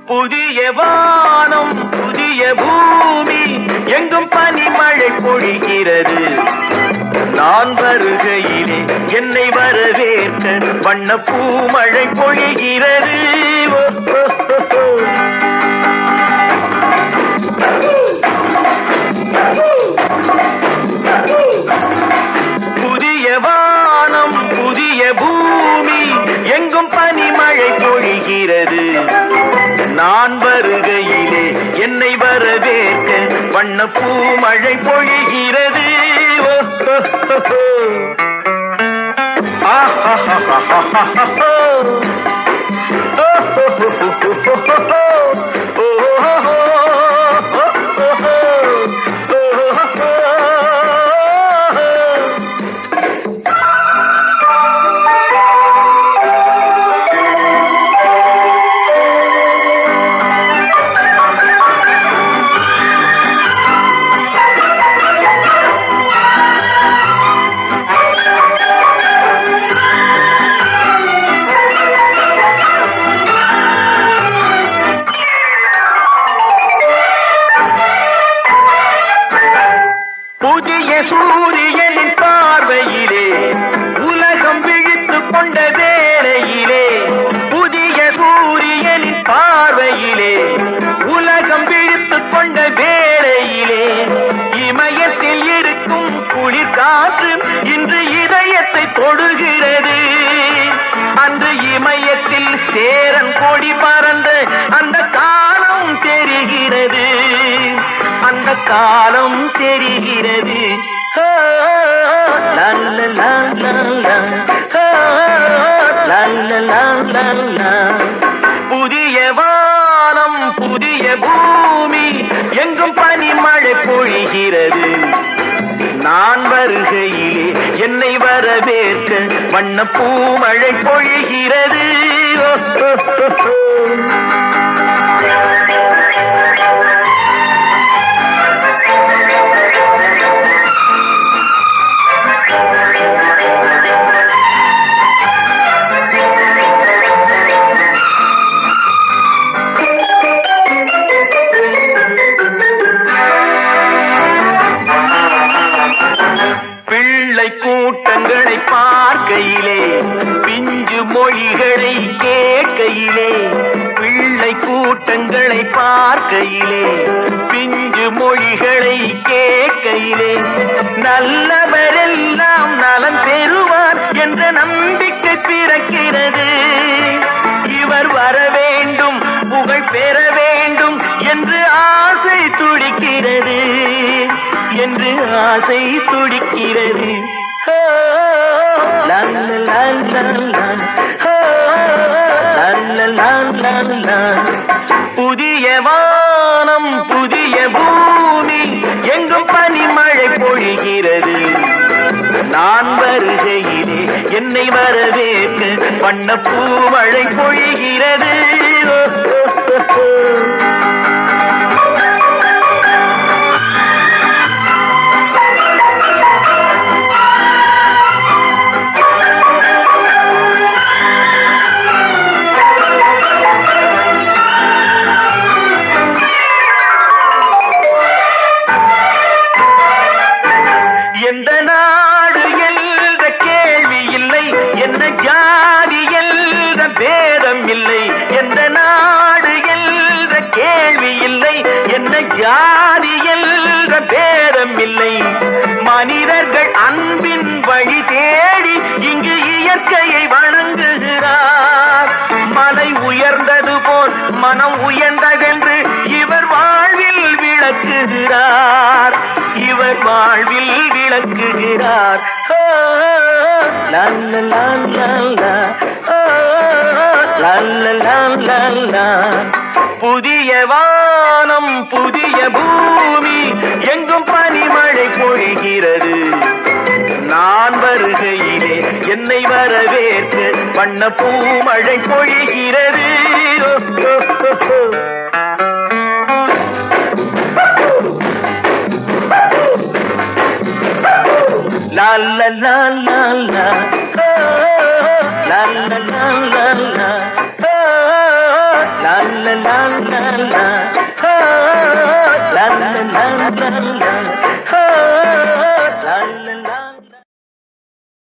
புதிய வானம் புதிய பூமி எங்கும் பனிமழை பொழிகிறது. நான் வருகையிலே என்னை வரவேற்ற வண்ண பூமழை பொழிகிறது. புதிய வானம் புதிய பூமி எங்கும் பனிமழை பொழிகிறது. நான் வருகையிலே என்னை வரவேற்க வண்ண பூமழை பொழிகிறது. புதிய சூரியனின் பார்வையிலே உலகம் விழித்துக் கொண்ட வேளையிலே, புதிய சூரியனின் பார்வையிலே உலகம் விழித்துக் கொண்ட வேளையிலே, இமயத்தில் இருக்கும் குளிர் காற்று இன்று இதயத்தை தொடுகிறது. அன்று இமயத்தில் சேரன் கொடி பறந்த அந்த காலம் தெரிகிறது. அந்த காலம் தெரிகிறது. புதிய வானம் புதிய பூமி எங்கும் பனிமழை பொழிகிறது. நான் வருகையிலே என்னை வரவேற்க வண்ண பூமழை பொழிகிறது. கூட்டங்களை பார்க்கையிலே பிஞ்சு மொழிகளை கேட்கையிலே, பிள்ளை கூட்டங்களை பார்க்கையிலே பிஞ்சு மொழிகளை கேட்கையிலே, நல்லவரெல்லாம் நலம் பெறுவார் என்ற நம்பிக்கை பிறக்கிறது. இவர் வர வேண்டும் புகழ் பெற வேண்டும் என்று ஆசை துடிக்கிறது. என்று ஆசை துடிக்கிறது. புதிய வானம் புதிய பூமி எங்கும் பனிமழை பொழிகிறது. நான் வருகையிலே என்னை வரவேற்க வண்ண பூமழை பொழிகிறது. எந்த நாடு என்ற கேள்வி இல்லை, என்ன ஜாதி என்ற பேதம் இல்லை. எந்த நாடு என்ற கேள்வி இல்லை, என்ன ஜாதி என்ற பேதம் இல்லை. மனிதர்கள் அன்பின் வழி தேடி இங்கு இயற்கையை வணங்குகிறார். மலை இறக்குகிறார், இவர் வாழ்வில் விளக்குகிறார். ஓ, லா, லா, லா, லா, லா. ஓ, லா, லா, லா, லா, லா. புதிய வானம் புதிய பூமி எங்கும் பனிமழை பொழிகிறது. நான் வருகையிலே என்னை வரவேற்க வண்ண பூமழை பொழிகிறது. லா லா லா லா லா. லா லா லா லா லா. லா லா லா லா லா. லா லா லா லா.